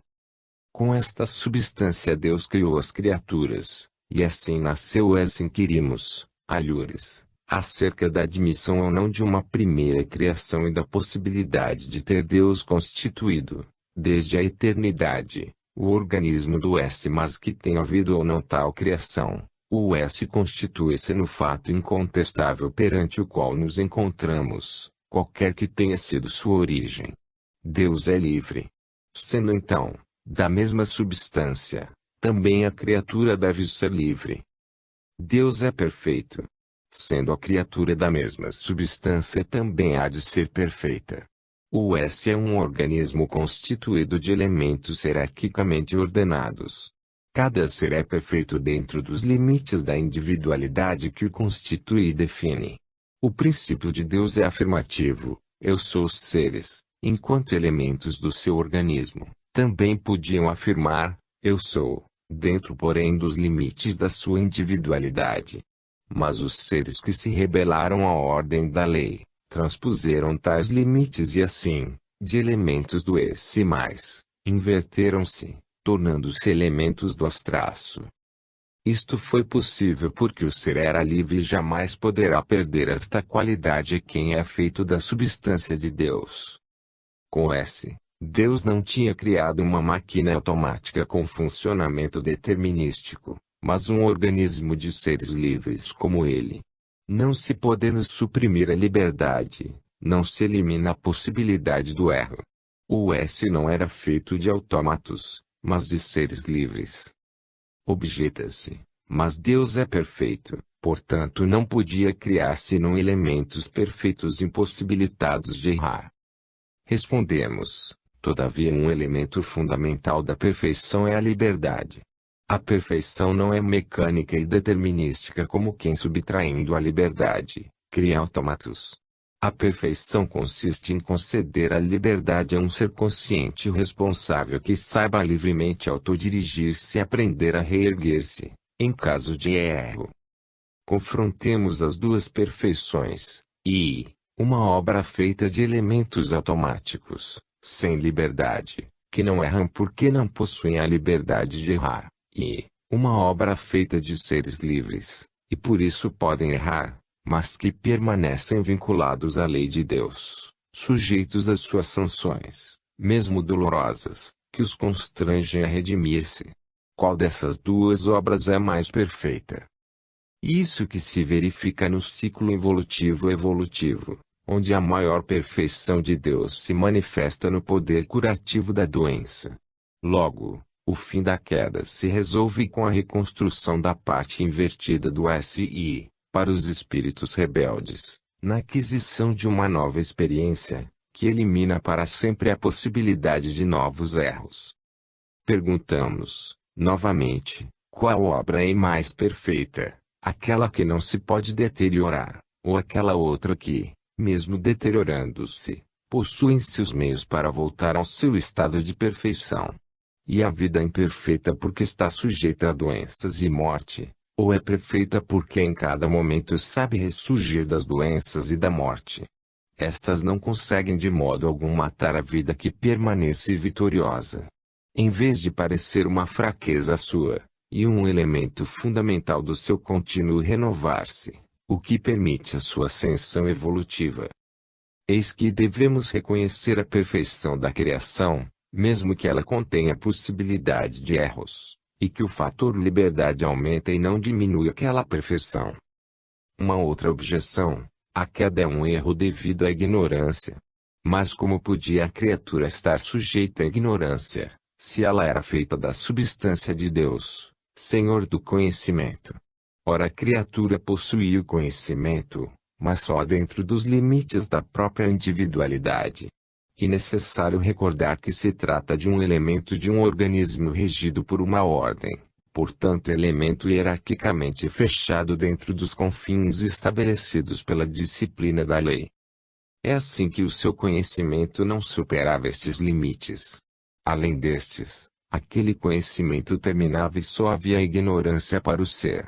Com esta substância Deus criou as criaturas, e assim nasceu as inquirimos, alhures, acerca da admissão ou não de uma primeira criação e da possibilidade de ter Deus constituído, desde a eternidade, o organismo do S, mas que tenha havido ou não tal criação. O S constitui-se no fato incontestável perante o qual nos encontramos, qualquer que tenha sido sua origem. Deus é livre. Sendo então, da mesma substância, também a criatura deve ser livre. Deus é perfeito. Sendo a criatura da mesma substância também há de ser perfeita. O S é um organismo constituído de elementos hierarquicamente ordenados. Cada ser é perfeito dentro dos limites da individualidade que o constitui e define. O princípio de Deus é afirmativo: eu sou os seres, enquanto elementos do seu organismo, também podiam afirmar: eu sou, dentro porém dos limites da sua individualidade. Mas os seres que se rebelaram à ordem da lei, transpuseram tais limites e assim, de elementos do esse mais, inverteram-se, tornando-se elementos do as-traço. Isto foi possível porque o ser era livre e jamais poderá perder esta qualidade quem é feito da substância de Deus. Com S, Deus não tinha criado uma máquina automática com funcionamento determinístico, mas um organismo de seres livres como ele. Não se podendo suprimir a liberdade, não se elimina a possibilidade do erro. O S não era feito de autômatos, mas de seres livres. Objeta-se, mas Deus é perfeito, portanto não podia criar senão elementos perfeitos impossibilitados de errar. Respondemos, todavia um elemento fundamental da perfeição é a liberdade. A perfeição não é mecânica e determinística como quem subtraindo a liberdade, cria autômatos. A perfeição consiste em conceder a liberdade a um ser consciente e responsável que saiba livremente autodirigir-se e aprender a reerguer-se, em caso de erro. Confrontemos as duas perfeições, e, uma obra feita de elementos automáticos, sem liberdade, que não erram porque não possuem a liberdade de errar, e, uma obra feita de seres livres, e por isso podem errar, mas que permanecem vinculados à lei de Deus, sujeitos às suas sanções, mesmo dolorosas, que os constrangem a redimir-se. Qual dessas duas obras é mais perfeita? Isso que se verifica no ciclo evolutivo, onde a maior perfeição de Deus se manifesta no poder curativo da doença. Logo, o fim da queda se resolve com a reconstrução da parte invertida do SI, para os espíritos rebeldes, na aquisição de uma nova experiência, que elimina para sempre a possibilidade de novos erros. Perguntamos, novamente, qual obra é mais perfeita, aquela que não se pode deteriorar, ou aquela outra que, mesmo deteriorando-se, possui-se os meios para voltar ao seu estado de perfeição? E a vida imperfeita porque está sujeita a doenças e morte, ou é perfeita porque em cada momento sabe ressurgir das doenças e da morte? Estas não conseguem de modo algum matar a vida que permanece vitoriosa. Em vez de parecer uma fraqueza sua, e um elemento fundamental do seu contínuo renovar-se, o que permite a sua ascensão evolutiva. Eis que devemos reconhecer a perfeição da criação, mesmo que ela contenha possibilidade de erros, e que o fator liberdade aumenta e não diminui aquela perfeição. Uma outra objeção: a queda é um erro devido à ignorância. Mas como podia a criatura estar sujeita à ignorância, se ela era feita da substância de Deus, Senhor do conhecimento? Ora, a criatura possuía o conhecimento, mas só dentro dos limites da própria individualidade. E necessário recordar que se trata de um elemento de um organismo regido por uma ordem, portanto elemento hierarquicamente fechado dentro dos confins estabelecidos pela disciplina da lei. É assim que o seu conhecimento não superava estes limites. Além destes, aquele conhecimento terminava e só havia ignorância para o ser.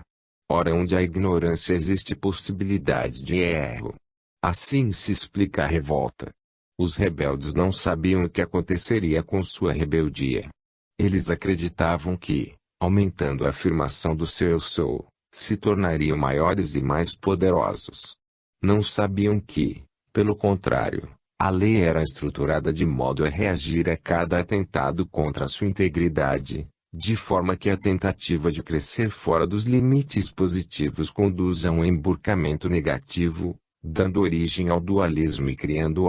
Ora, onde há ignorância existe possibilidade de erro. Assim se explica a revolta. Os rebeldes não sabiam o que aconteceria com sua rebeldia. Eles acreditavam que, aumentando a afirmação do seu eu sou, se tornariam maiores e mais poderosos. Não sabiam que, pelo contrário, a lei era estruturada de modo a reagir a cada atentado contra sua integridade, de forma que a tentativa de crescer fora dos limites positivos conduz a um emburcamento negativo, dando origem ao dualismo e criando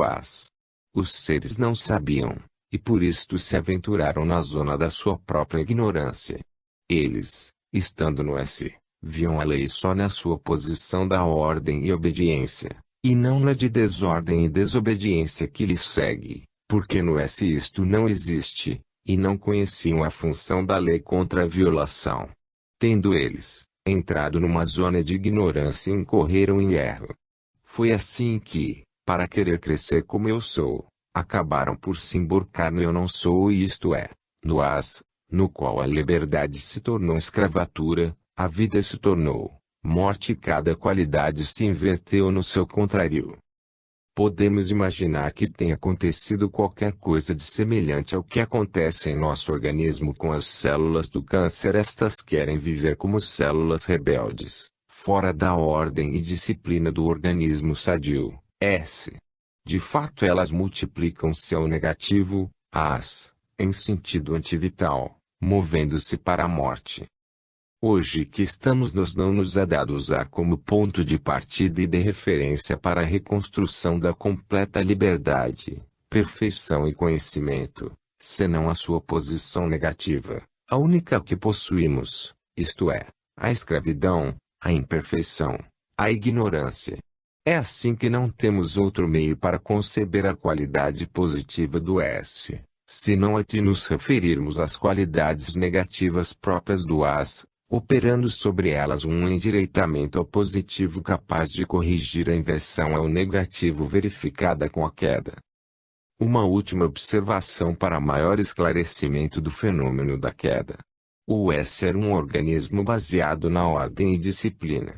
os seres não sabiam, e por isto se aventuraram na zona da sua própria ignorância. Eles, estando no viam a lei só na sua posição da ordem e obediência, e não na de desordem e desobediência que lhes segue, porque no isto não existe, e não conheciam a função da lei contra a violação. Tendo eles entrado numa zona de ignorância, incorreram em erro. Foi assim que, para querer crescer como eu sou, acabaram por se emborcar no eu não sou, isto é, no no qual a liberdade se tornou escravatura, a vida se tornou morte e cada qualidade se inverteu no seu contrário. Podemos imaginar que tenha acontecido qualquer coisa de semelhante ao que acontece em nosso organismo com as células do câncer. Estas querem viver como células rebeldes, fora da ordem e disciplina do organismo sadio. De fato, elas multiplicam-se ao negativo, em sentido antivital, movendo-se para a morte. Hoje que estamos não nos é dado usar como ponto de partida e de referência para a reconstrução da completa liberdade, perfeição e conhecimento, senão a sua posição negativa, a única que possuímos, isto é, a escravidão, a imperfeição, a ignorância. É assim que não temos outro meio para conceber a qualidade positiva do senão a de nos referirmos às qualidades negativas próprias do operando sobre elas um endireitamento ao positivo capaz de corrigir a inversão ao negativo verificada com a queda. Uma última observação para maior esclarecimento do fenômeno da queda. O era um organismo baseado na ordem e disciplina.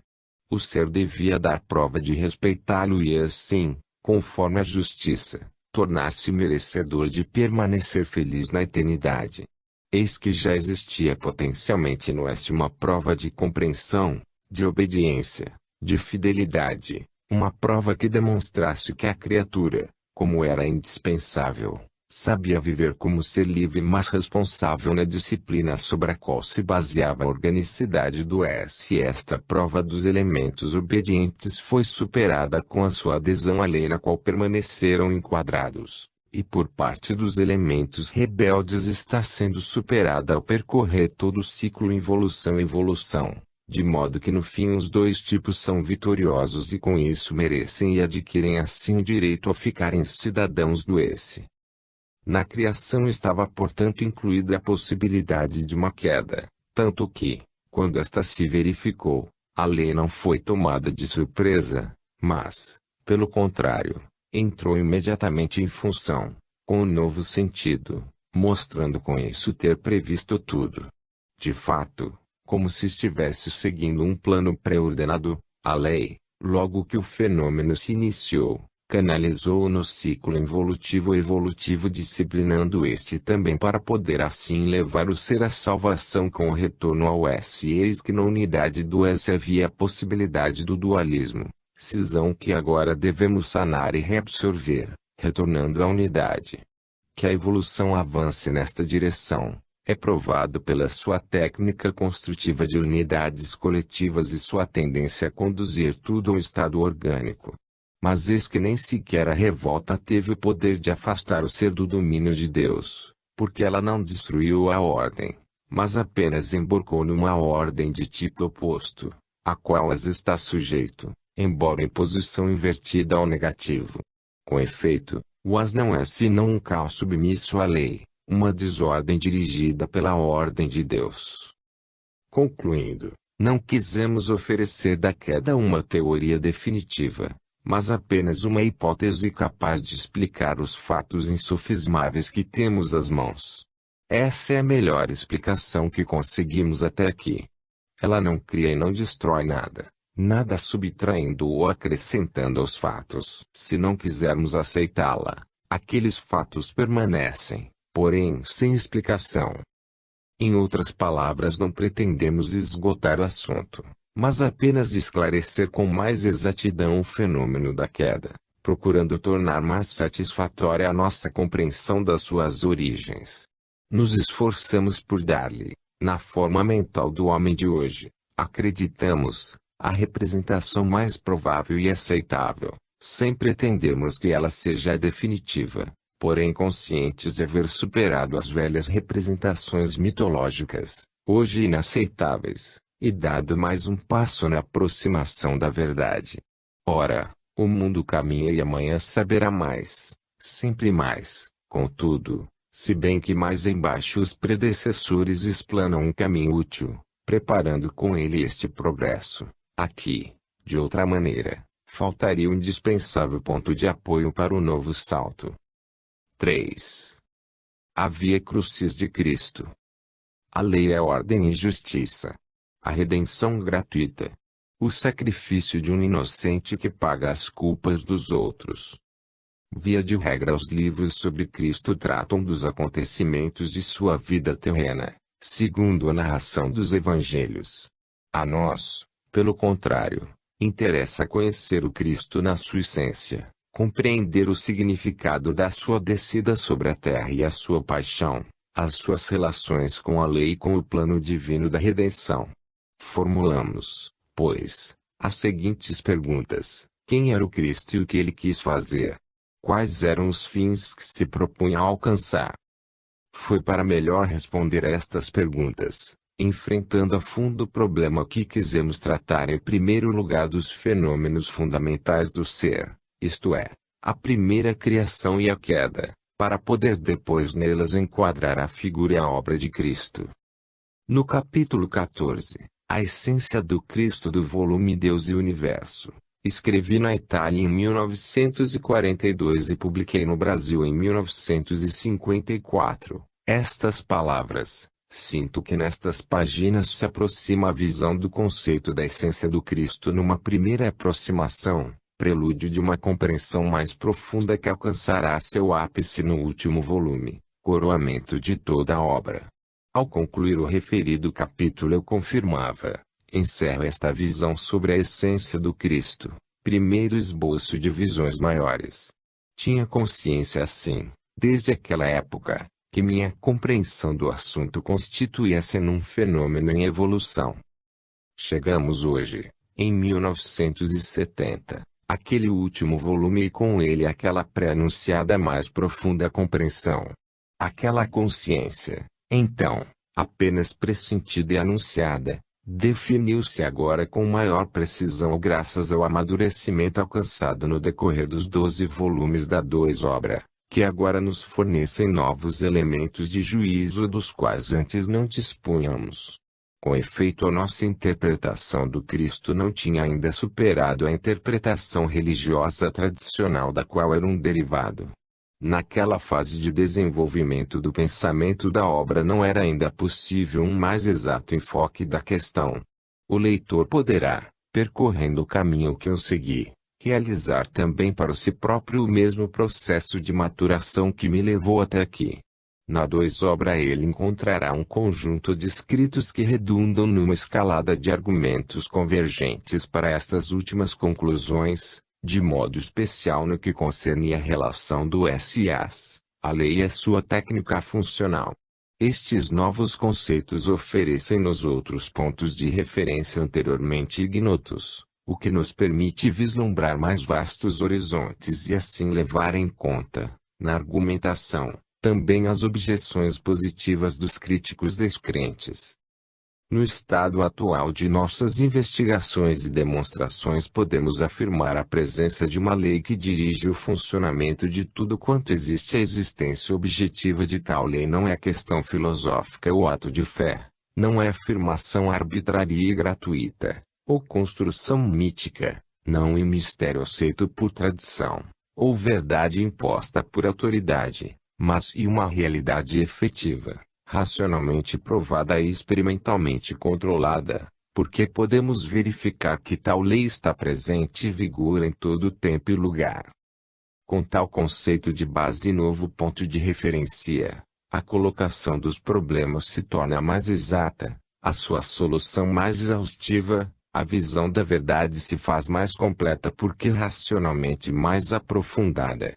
O ser devia dar prova de respeitá-lo e assim, conforme a justiça, tornar-se merecedor de permanecer feliz na eternidade. Eis que já existia potencialmente no uma prova de compreensão, de obediência, de fidelidade, uma prova que demonstrasse que a criatura, como era indispensável, Sabia viver como ser livre mas responsável na disciplina sobre a qual se baseava a organicidade do S. Esta prova dos elementos obedientes foi superada com a sua adesão à lei na qual permaneceram enquadrados, e por parte dos elementos rebeldes está sendo superada ao percorrer todo o ciclo involução-evolução, de modo que no fim os dois tipos são vitoriosos e com isso merecem e adquirem assim o direito a ficarem cidadãos do S. Na criação estava portanto incluída a possibilidade de uma queda, tanto que, quando esta se verificou, a lei não foi tomada de surpresa, mas, pelo contrário, entrou imediatamente em função, com um novo sentido, mostrando com isso ter previsto tudo. De fato, como se estivesse seguindo um plano pré-ordenado, a lei, logo que o fenômeno se iniciou, canalizou-o no ciclo involutivo-evolutivo disciplinando este também para poder assim levar o ser à salvação com o retorno ao S. Eis que na unidade do S havia a possibilidade do dualismo, cisão que agora devemos sanar e reabsorver, retornando à unidade. Que a evolução avance nesta direção, é provado pela sua técnica construtiva de unidades coletivas e sua tendência a conduzir tudo ao estado orgânico. Mas eis que nem sequer a revolta teve o poder de afastar o ser do domínio de Deus, porque ela não destruiu a ordem, mas apenas embarcou numa ordem de tipo oposto, a qual as está sujeito, embora em posição invertida ao negativo. Com efeito, o as não é senão um caos submisso à lei, uma desordem dirigida pela ordem de Deus. Concluindo, não quisemos oferecer da queda uma teoria definitiva, mas apenas uma hipótese capaz de explicar os fatos insofismáveis que temos às mãos. Essa é a melhor explicação que conseguimos até aqui. Ela não cria e não destrói nada, nada subtraindo ou acrescentando aos fatos. Se não quisermos aceitá-la, aqueles fatos permanecem, porém sem explicação. Em outras palavras, não pretendemos esgotar o assunto, mas apenas esclarecer com mais exatidão o fenômeno da queda, procurando tornar mais satisfatória a nossa compreensão das suas origens. Nos esforçamos por dar-lhe, na forma mental do homem de hoje, acreditamos, a representação mais provável e aceitável, sem pretendermos que ela seja a definitiva, porém conscientes de haver superado as velhas representações mitológicas, hoje inaceitáveis, e dado mais um passo na aproximação da verdade. Ora, o mundo caminha e amanhã saberá mais, sempre mais. Contudo, se bem que mais embaixo os predecessores explanam um caminho útil, preparando com ele este progresso, aqui, de outra maneira, faltaria o indispensável ponto de apoio para o novo salto. 3. A via crucis de Cristo. A lei é ordem e justiça. A redenção gratuita. O sacrifício de um inocente que paga as culpas dos outros. Via de regra, os livros sobre Cristo tratam dos acontecimentos de sua vida terrena, segundo a narração dos evangelhos. A nós, pelo contrário, interessa conhecer o Cristo na sua essência, compreender o significado da sua descida sobre a terra e a sua paixão, as suas relações com a lei e com o plano divino da redenção. Formulamos, pois, as seguintes perguntas: quem era o Cristo e o que ele quis fazer? Quais eram os fins que se propunha alcançar? Foi para melhor responder a estas perguntas, enfrentando a fundo o problema que quisemos tratar em primeiro lugar dos fenômenos fundamentais do ser, isto é, a primeira criação e a queda, para poder depois nelas enquadrar a figura e a obra de Cristo. No capítulo 14, A Essência do Cristo, do volume Deus e Universo, escrevi na Itália em 1942 e publiquei no Brasil em 1954, estas palavras. Sinto que nestas páginas se aproxima a visão do conceito da essência do Cristo numa primeira aproximação, prelúdio de uma compreensão mais profunda que alcançará seu ápice no último volume, coroamento de toda a obra. Ao concluir o referido capítulo eu confirmava, encerro esta visão sobre a essência do Cristo, primeiro esboço de visões maiores. Tinha consciência assim, Desde aquela época, que minha compreensão do assunto constituía-se num fenômeno em evolução. Chegamos hoje, em 1970, aquele último volume e com ele aquela pré-anunciada mais profunda compreensão. Aquela consciência, então, apenas pressentida e anunciada, definiu-se agora com maior precisão graças ao amadurecimento alcançado no decorrer dos 12 volumes da Dois Obra, que agora nos fornecem novos elementos de juízo dos quais antes não dispunhamos. Com efeito, a nossa interpretação do Cristo não tinha ainda superado a interpretação religiosa tradicional da qual era um derivado. Naquela fase de desenvolvimento do pensamento da obra não era ainda possível um mais exato enfoque da questão. O leitor poderá, percorrendo o caminho que eu segui, realizar também para si próprio o mesmo processo de maturação que me levou até aqui. Na Dois Obra ele encontrará um conjunto de escritos que redundam numa escalada de argumentos convergentes para estas últimas conclusões, de modo especial no que concerne a relação do SIAS, a lei e a sua técnica funcional. Estes novos conceitos oferecem-nos outros pontos de referência anteriormente ignotos, o que nos permite vislumbrar mais vastos horizontes e assim levar em conta, na argumentação, também as objeções positivas dos críticos descrentes. No estado atual de nossas investigações e demonstrações podemos afirmar a presença de uma lei que dirige o funcionamento de tudo quanto existe. A existência objetiva de tal lei não é questão filosófica ou ato de fé, não é afirmação arbitrária e gratuita, ou construção mítica, não é mistério aceito por tradição, ou verdade imposta por autoridade, mas uma realidade efetiva, racionalmente provada e experimentalmente controlada, porque podemos verificar que tal lei está presente e vigora em todo tempo e lugar. Com tal conceito de base e novo ponto de referência, a colocação dos problemas se torna mais exata, a sua solução mais exaustiva, a visão da verdade se faz mais completa porque racionalmente mais aprofundada.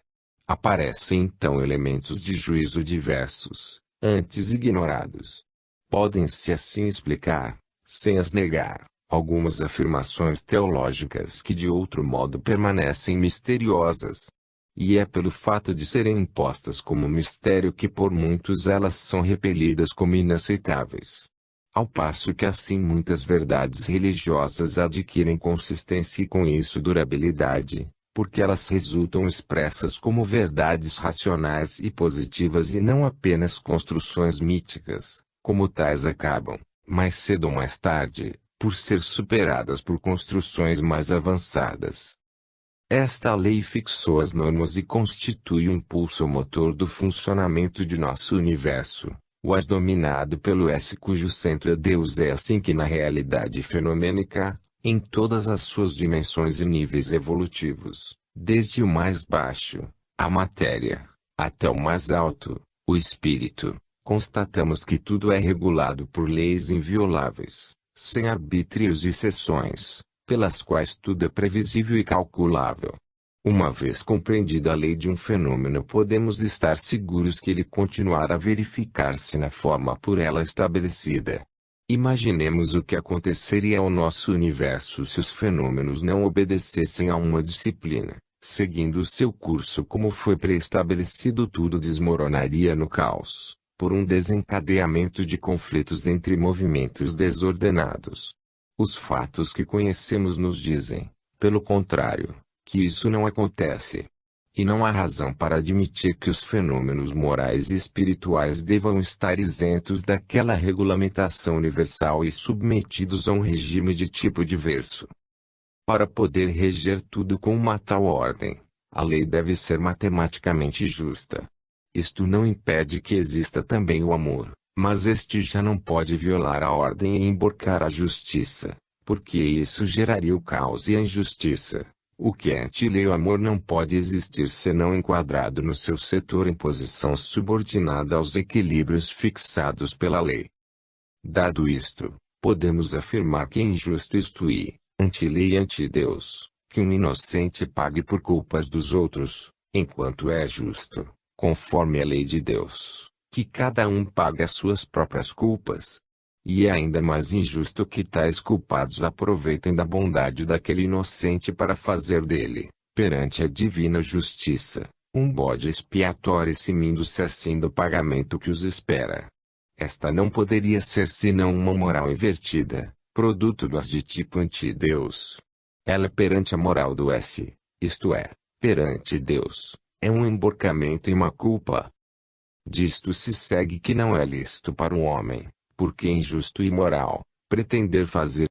Aparecem então elementos de juízo diversos, antes ignorados. Podem-se assim explicar, sem as negar, algumas afirmações teológicas que de outro modo permanecem misteriosas. E é pelo fato de serem impostas como mistério que por muitos elas são repelidas como inaceitáveis. Ao passo que assim muitas verdades religiosas adquirem consistência e com isso durabilidade, porque elas resultam expressas como verdades racionais e positivas e não apenas construções míticas, como tais acabam, mais cedo ou mais tarde, por ser superadas por construções mais avançadas. Esta lei fixou as normas e constitui o impulso motor do funcionamento de nosso universo, o as dominado pelo S cujo centro é Deus. É assim que na realidade fenomênica, em todas as suas dimensões e níveis evolutivos, desde o mais baixo, a matéria, até o mais alto, o espírito, constatamos que tudo é regulado por leis invioláveis, sem arbítrios e exceções, pelas quais tudo é previsível e calculável. Uma vez compreendida a lei de um fenômeno, podemos estar seguros que ele continuará a verificar-se na forma por ela estabelecida. Imaginemos o que aconteceria ao nosso universo se os fenômenos não obedecessem a uma disciplina. Seguindo o seu curso como foi pré-estabelecido, tudo desmoronaria no caos, por um desencadeamento de conflitos entre movimentos desordenados. Os fatos que conhecemos nos dizem, pelo contrário, que isso não acontece. E não há razão para admitir que os fenômenos morais e espirituais devam estar isentos daquela regulamentação universal e submetidos a um regime de tipo diverso. Para poder reger tudo com uma tal ordem, a lei deve ser matematicamente justa. Isto não impede que exista também o amor, mas este já não pode violar a ordem e emborcar a justiça, porque isso geraria o caos e a injustiça. O que é anti-lei, o amor não pode existir senão enquadrado no seu setor em posição subordinada aos equilíbrios fixados pela lei. Dado isto, podemos afirmar que é injusto, isto é, anti-lei e anti-Deus, que um inocente pague por culpas dos outros, enquanto é justo, conforme a lei de Deus, que cada um pague as suas próprias culpas. E é ainda mais injusto que tais culpados aproveitem da bondade daquele inocente para fazer dele, perante a divina justiça, um bode expiatório, eximindo-se assim do pagamento que os espera. Esta não poderia ser senão uma moral invertida, produto do adjetivo anti-Deus. Ela perante a moral do S, isto é, perante Deus, é um emborcamento e uma culpa. Disto se segue que não é lícito para um homem, porque é injusto e imoral, pretender fazer